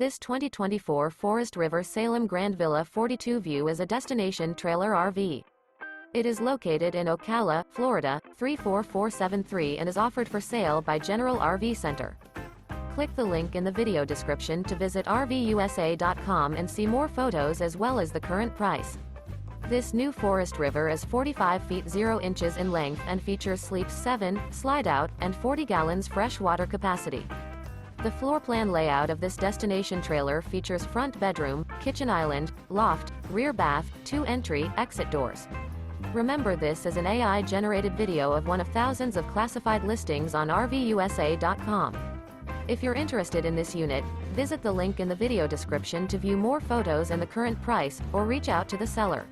This 2024 Forest River Salem Grand Villa 42 View is a destination trailer RV. It is located in Ocala, Florida, 34473 and is offered for sale by General RV Center. Click the link in the video description to visit RVUSA.com and see more photos as well as the current price. This new Forest River is 45 feet 0 inches in length and features sleeps 7, Slideout, and 40 gallons fresh water capacity. The floor plan layout of this destination trailer features front bedroom, kitchen island, loft, rear bath, 2 entry, exit doors. Remember, this is an AI-generated video of one of thousands of classified listings on RVUSA.com. If you're interested in this unit, visit the link in the video description to view more photos and the current price, or reach out to the seller.